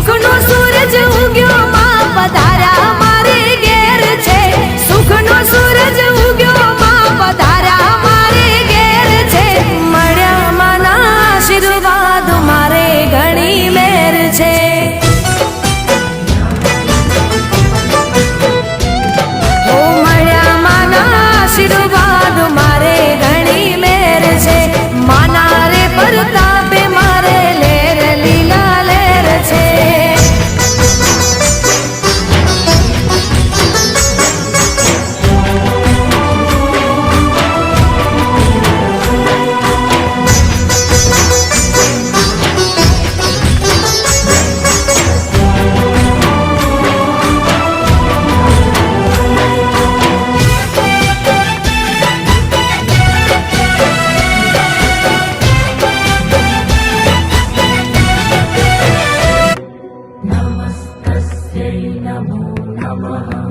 સુખનો સૂરજ ઉગ્યો માં પધાર્યા મારે ઘેર છે સુખનો સૂરજ ઉગ્યો માં પધાર્યા મારે ઘેર છે મળ્યા માના આશીર્વાદ મારે ઘણી મેર છે ઓ મળ્યા માના આશીર્વાદ મારે ઘણી મેર છે માના રે પરતાપે મારે લેર લીલા લેર છે नमस्तस्यै नमो नमः।